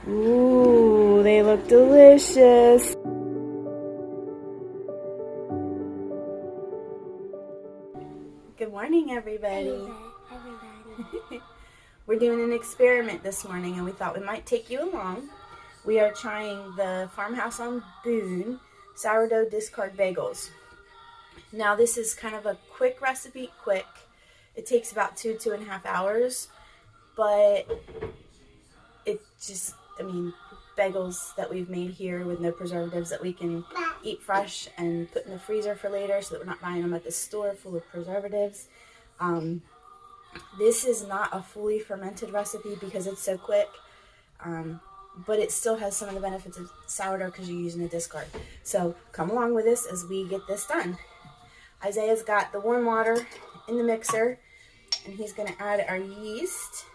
Ooh, they look delicious. Good morning, everybody. We're doing an experiment this morning, and we thought we might take you along. We are trying the Farmhouse on Boone sourdough discard bagels. Now, this is kind of a quick recipe, It takes about 2.5 hours, but it just, bagels that we've made here with no preservatives that we can eat fresh and put in the freezer for later so that we're not buying them at the store full of preservatives. This is not a fully fermented recipe because it's so quick, but it still has some of the benefits of sourdough because you're using a discard. So come along with us as we get this done. Isaiah's got the warm water in the mixer, and he's going to add our yeast.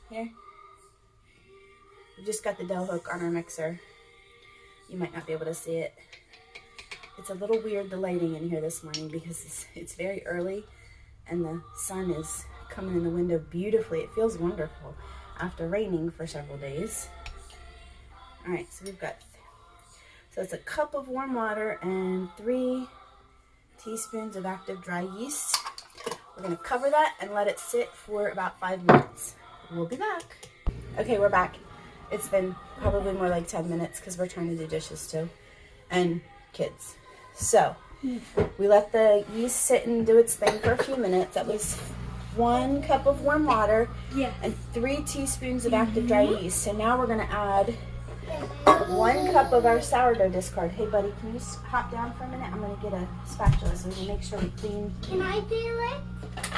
Here. We've just got the dough hook on our mixer. You might not be able to see it. It's a little weird, the lighting in here this morning, because it's very early and the sun is coming in the window beautifully. It feels wonderful after raining for several days. All right, so it's a cup of warm water and 3 teaspoons of active dry yeast. We're gonna cover that and let it sit for about 5 minutes. We'll be back. Okay, we're back. It's been probably more like 10 minutes because we're trying to do dishes too, and kids. So we let the yeast sit and do its thing for a few minutes. That was 1 cup of warm water and 3 teaspoons of active dry yeast. So now we're gonna add 1 cup of our sourdough discard. Hey buddy, can you hop down for a minute? I'm gonna get a spatula so we can make sure we clean. Can I do it?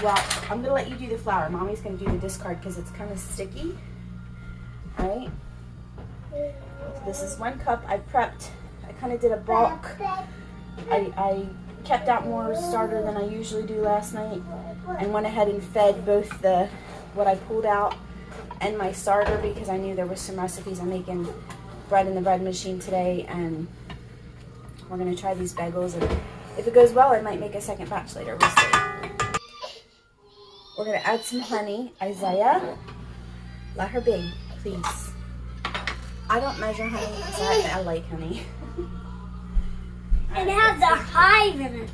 Well, I'm gonna let you do the flour. Mommy's gonna do the discard because it's kind of sticky. All right. So this is 1 cup. I prepped. I kind of did a bulk. I kept out more starter than I usually do last night, and went ahead and fed both what I pulled out and my starter because I knew there was some recipes. I'm making bread in the bread machine today, and we're gonna try these bagels. And if it goes well, I might make a second batch later. We'll see. We're gonna add some honey. Isaiah, let her be, please. I don't measure honey because I like honey. It has a hive in it.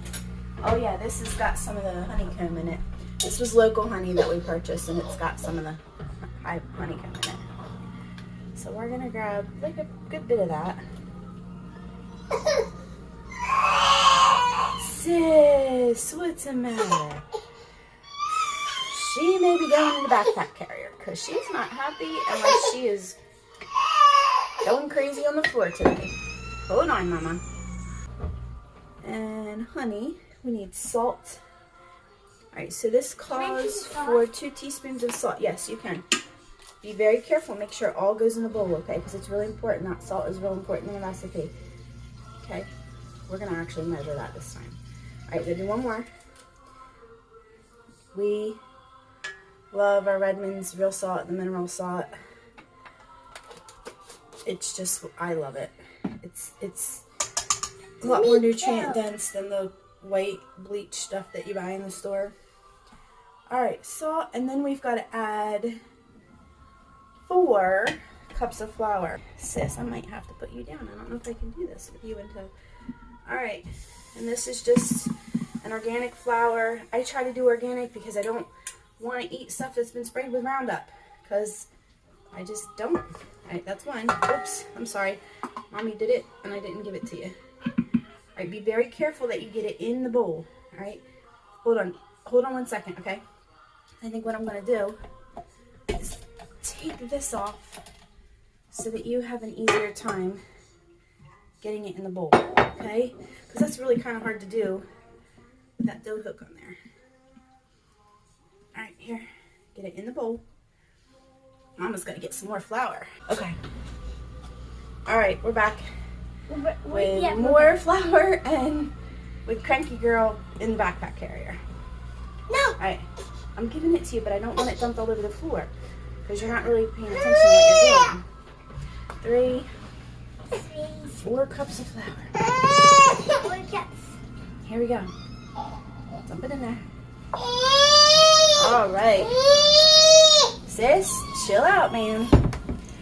Oh yeah, this has got some of the honeycomb in it. This was local honey that we purchased, and it's got some of the honeycomb in it. So we're gonna grab like a good bit of that. Sis, what's the matter? She may be going in the backpack carrier because she's not happy unless she is going crazy on the floor today. Hold on, Mama. And honey, we need salt. All right, so this calls for 2 teaspoons of salt. Yes, you can. Be very careful. Make sure it all goes in the bowl, okay? Because it's really important. That salt is real important in the recipe. Okay, we're gonna actually measure that this time. All right, we'll do 1 more. We love our Redmond's real salt, the mineral salt. It's just, I love it. It's a lot more nutrient dense than the white bleach stuff that you buy in the store. All right, salt, and then we've got to add 4 cups of flour. Sis, I might have to put you down. I don't know if I can do this with you until. All right, and this is just an organic flour. I try to do organic because I don't want to eat stuff that's been sprayed with Roundup, because I just don't. All right, that's 1. Oops, I'm sorry. Mommy did it and I didn't give it to you. All right, be very careful that you get it in the bowl. All right, hold on 1 second, okay? I think what I'm gonna do is take this off so that you have an easier time getting it in the bowl, okay? Because that's really kind of hard to do with that dough hook on there. All right, here, get it in the bowl. Mama's gonna get some more flour. Okay. All right, we're back with more flour and with Cranky Girl in the backpack carrier. No. All right, I'm giving it to you, but I don't want it dumped all over the floor because you're not really paying attention to what you're doing. 4 cups of flour. 4 cups. Here we go. Dump it in there. All right. Sis, chill out, man.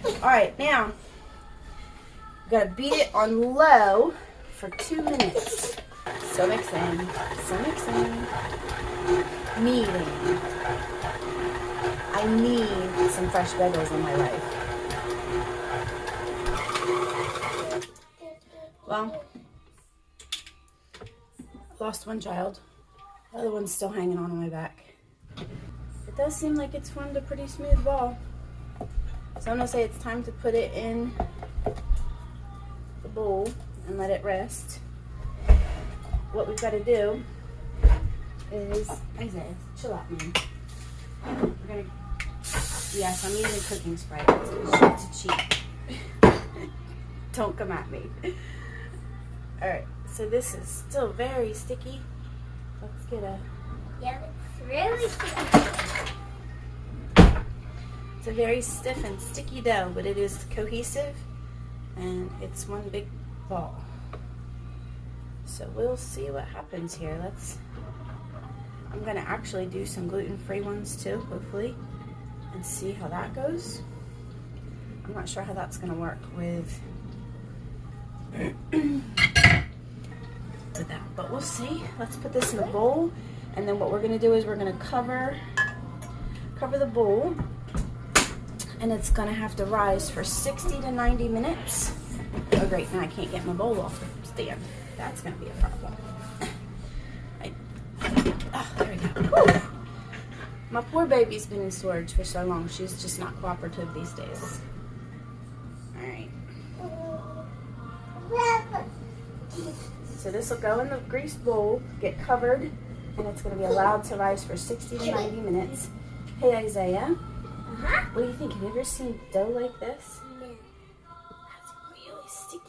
Alright, now, gotta beat it on low for 2 minutes. So mixing, kneading. I need some fresh bagels in my life. Well, I lost one child. The other one's still hanging on my back. It does seem like it's formed a pretty smooth ball. So I'm gonna say it's time to put it in the bowl and let it rest. What we've got to do is, Isaiah, chill out, man. We're gonna, yes, I'm using cooking spray. It's cheap. Don't come at me. All right, so this is still very sticky. Let's get a. Yeah, it's really sticky. It's a very stiff and sticky dough, but it is cohesive, and it's one big ball. So we'll see what happens here. I'm gonna actually do some gluten-free ones too, hopefully, and see how that goes. I'm not sure how that's gonna work with that, but we'll see. Let's put this in a bowl, and then what we're gonna do is we're gonna cover the bowl, and it's gonna have to rise for 60 to 90 minutes. Oh great, now I can't get my bowl off the stand. That's gonna be a problem. There we go. Whew. My poor baby's been in storage for so long. She's just not cooperative these days. All right. So this will go in the greased bowl, get covered, and it's gonna be allowed to rise for 60 to 90 minutes. Hey Isaiah, what do you think? Have you ever seen dough like this? No. That's really sticky.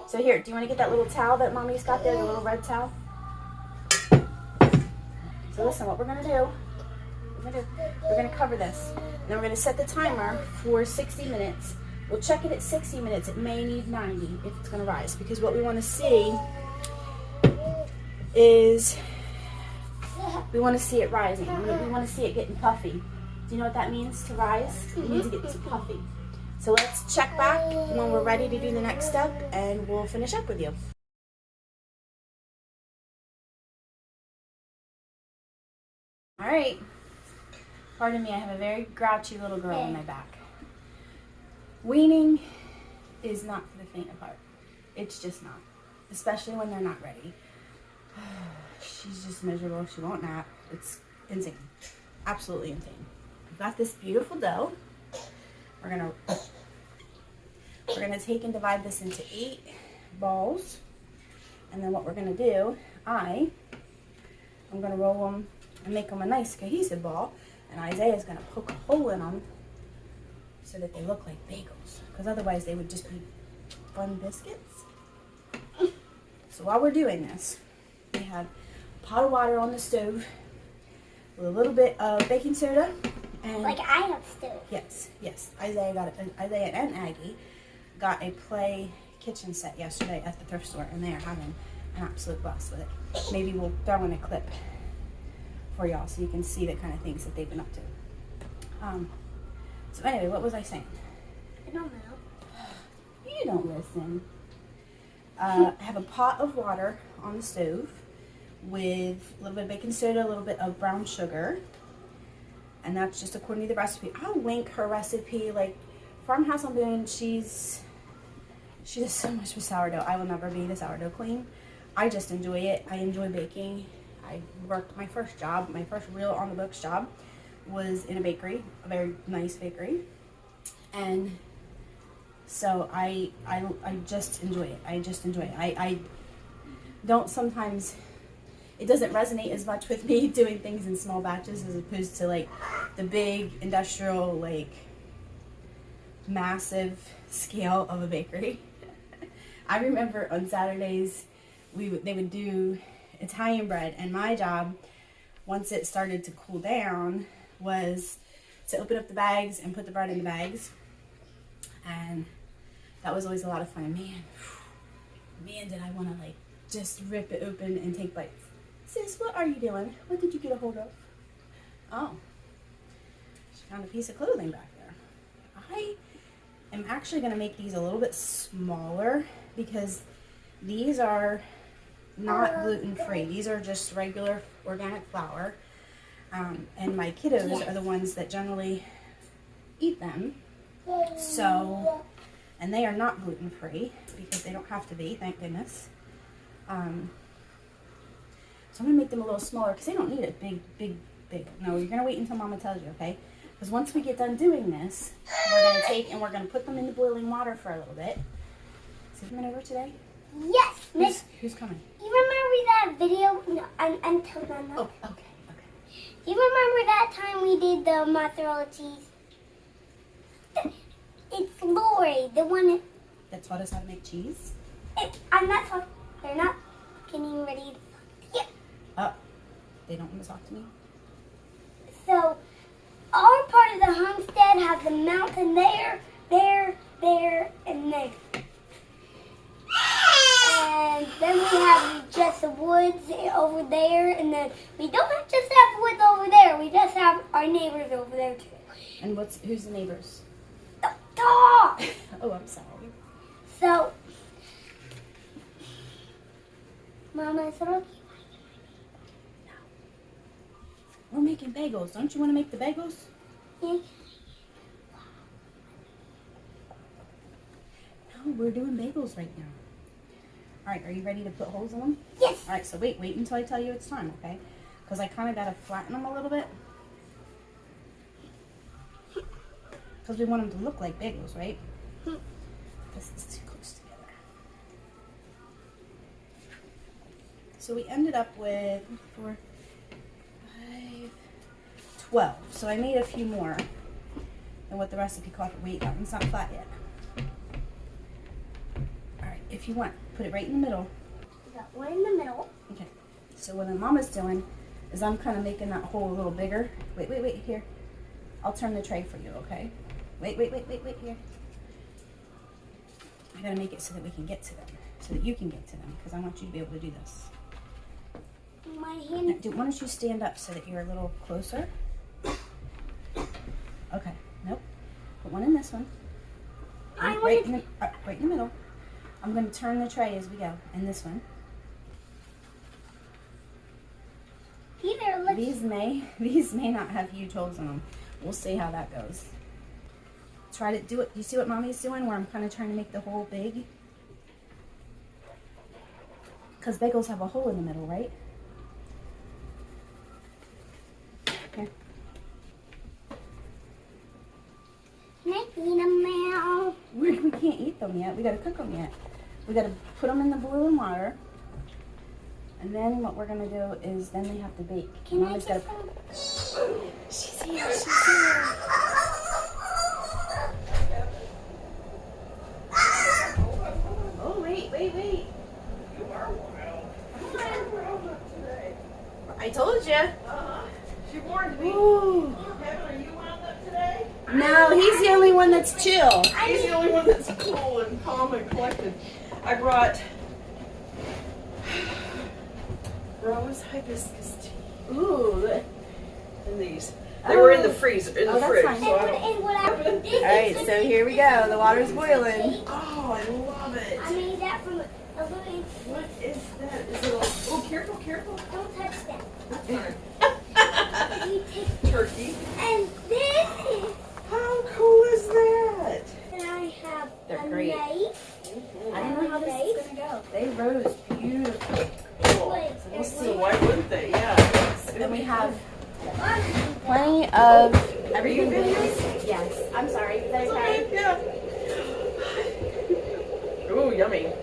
So here, do you want to get that little towel that Mommy's got there, the little red towel? So listen, what we're gonna do, we're gonna cover this, and then we're gonna set the timer for 60 minutes. We'll check it at 60 minutes. It may need 90 if it's gonna rise, because what we want to see is we want to see it rising. We want to see it getting puffy. Do you know what that means to rise? It means it gets puffy. So let's check back when we're ready to do the next step, and we'll finish up with you. All right. Pardon me, I have a very grouchy little girl on my back. Weaning is not for the faint of heart. It's just not, especially when they're not ready. She's just miserable. She won't nap. It's insane. Absolutely insane. I've got this beautiful dough. We're gonna take and divide this into 8 balls, and then what we're gonna do, I'm gonna roll them and make them a nice cohesive ball, and Isaiah's gonna poke a hole in them so that they look like bagels, because otherwise they would just be fun biscuits. So while we're doing this, we have a pot of water on the stove with a little bit of baking soda. And like I have stove. Yes. Isaiah and Aggie got a play kitchen set yesterday at the thrift store, and they are having an absolute blast with it. Maybe we'll throw in a clip for y'all so you can see the kind of things that they've been up to. So anyway, what was I saying? I don't know. You don't listen. I have a pot of water on the stove with a little bit of baking soda, a little bit of brown sugar, and that's just according to the recipe. I'll link her recipe. Like Farmhouse on Boone, she does so much with sourdough. I will never be the sourdough queen. I just enjoy it. I enjoy baking. I worked my first real on the books job was in a bakery, a very nice bakery, and so I just enjoy it. I don't sometimes. It doesn't resonate as much with me doing things in small batches as opposed to like the big industrial, like massive scale of a bakery. I remember on Saturdays they would do Italian bread, and my job, once it started to cool down, was to open up the bags and put the bread in the bags, and that was always a lot of fun. Man, did I want to like just rip it open and take bites. Sis, what are you doing? What did you get a hold of? Oh. She found a piece of clothing back there. I am actually going to make these a little bit smaller because these are not gluten-free. These are just regular organic flour. And my kiddos are the ones that generally eat them. So, and they are not gluten-free because they don't have to be, thank goodness. So I'm going to make them a little smaller because they don't need it big. No, you're going to wait until Mama tells you, okay? Because once we get done doing this, we're going to take and we're going to put them in the boiling water for a little bit. Is he coming over today? Yes, Miss. Who's coming? You remember that video? No, I'm told on that. Oh, okay. You remember that time we did the mozzarella cheese? It's Lori, the one that taught us how to make cheese? I'm not talking. They're not getting ready to. Yeah. Oh, they don't want to talk to me? So, our part of the homestead has a mountain there, and there. And then we have just the woods over there, and then we don't just have woods over there. We just have our neighbors over there too. And who's the neighbors? The dog. Oh, I'm sorry. So, Mama, is it okay? No. We're making bagels. Don't you want to make the bagels? Yeah. No, we're doing bagels right now. All right, are you ready to put holes in them? Yes. All right, so wait until I tell you it's time, okay? Because I kind of got to flatten them a little bit. Because we want them to look like bagels, right? This is too close together. So we ended up with 4, 5, 12. So I made a few more than what the recipe called. Wait, that one's not flat yet. If you want, put it right in the middle. We got one in the middle. Okay. So what Mama's doing is I'm kind of making that hole a little bigger. Wait, here. I'll turn the tray for you, okay? Wait, here. I gotta make it so that we can get to them, so that you can get to them, because I want you to be able to do this. My hand. Why don't you stand up so that you're a little closer? Okay. Nope. Put one in this one. Right in the middle. I'm going to turn the tray as we go, and this one. These may not have huge holes in them. We'll see how that goes. Try to do it. You see what Mommy's doing, where I'm kind of trying to make the hole big? Because bagels have a hole in the middle, right? Here. Can I eat them now? We can't eat them yet. We got to cook them yet. We got to put them in the boiling water. And then what we're going to do is then they have to bake. Can Mommy's I got just to... She's here. Oh, wait. You are wild. Today. I told you. She warned me. Ooh. Kevin, are you wound up today? No, he's the only one that's chill. He's the only one that's cool and calm and collected. I brought rose hibiscus tea. Ooh. And these. They were in the freezer, in the that's fridge. fine. So I don't... All right, so here we go. The water's boiling. Oh, I love it. I made that from a little. What is that? Is it a... Oh, careful. Don't touch that. Sorry. You take Turkey. and this is. How cool is that? And I have They're a great. knife. I don't know how this is going to go. They rose beautifully. Cool. So we'll So see. why wouldn't they? Yeah. Then we have plenty of everything. videos? Yes. I'm sorry. Is that okay? Yeah. Ooh, yummy.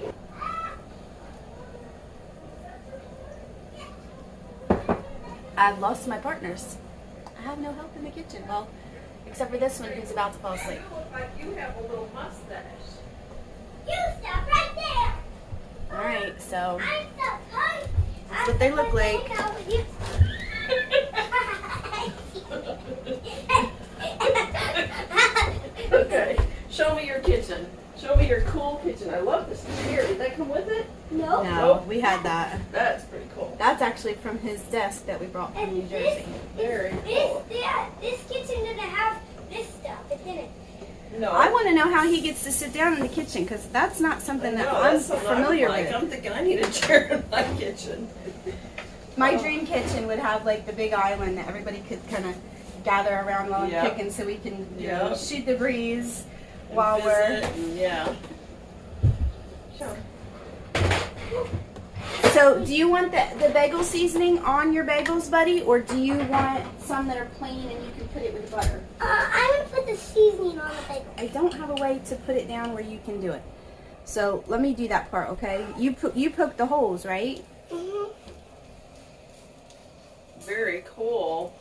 I've lost my partners. I have no help in the kitchen. Well, except for this one who's about to fall asleep. You look like you have a little mustache. You stop right there. All right, so I'm so tired. that's what they look like. Okay, show me your kitchen. Show me your cool kitchen. I love this chair. Did that come with it? No. No, we had that. That's pretty cool. That's actually from his desk that we brought from New Jersey. Very This cool. No. I want to know how he gets to sit down in the kitchen because that's not something that I'm that's something familiar I'm like. with. I'm thinking I need a chair in my kitchen. My dream kitchen would have like the big island that everybody could kind of gather around while I'm Yep. cooking, so we can Yep. shoot the breeze And while we're. visit and- yeah. Sure. So, do you want the bagel seasoning on your bagels, buddy, or do you want some that are plain and you can put it with butter? I'm gonna put the seasoning on the bagel. I don't have a way to put it down where you can do it. So let me do that part, okay? You poke the holes, right? Mm-hmm. Very cool.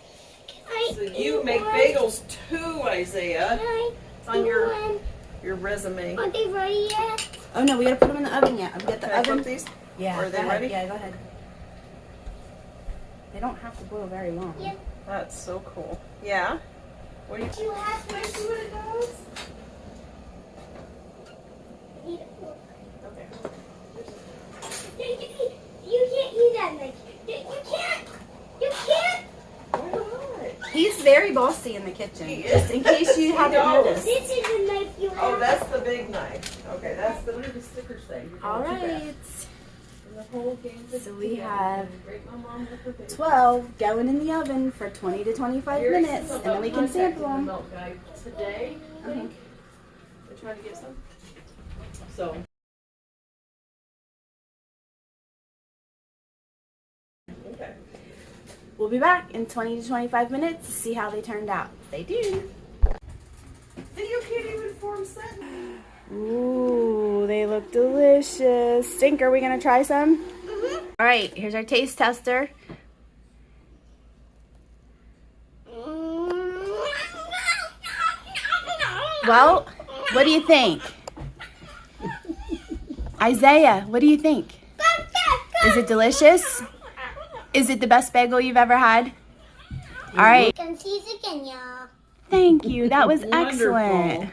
I So you eat make one? bagels too, Isaiah. Can I It's on eat your one? resume. Aren't they ready yet? Oh no, we gotta put them in the oven yet. We got the Can I oven. flip these? Yeah. Are they go ahead. ready? Yeah, go ahead. They don't have to boil very long. Yeah. That's so cool. Yeah. What do you? Do you have Can I see what it does? Eat a fork. Okay. You can't eat that knife. You can't. You can't. Why not? He's very bossy in the kitchen. He is. Just in case you haven't knows. noticed. This is the knife you have. Oh, that's the big knife. Okay, that's the. Look at the stickers thing. You're All going too right. fast. And the whole game fits So we together. have Break my mom with her baby. 12 going in the oven for 20 to 25 Here's minutes, some and then we can contacting sample the them. milk guy today, I think. They're trying to get some. So. Okay. We'll be back in 20 to 25 minutes to see how they turned out. Stay tuned. Video can't even form set. Ooh, they look delicious. Stink, are we gonna try some? All right, here's our taste tester. Well, what do you think? Isaiah, what do you think? Is it delicious? Is it the best bagel you've ever had? All right, Come see us again, y'all. thank you. That was Wonderful. excellent.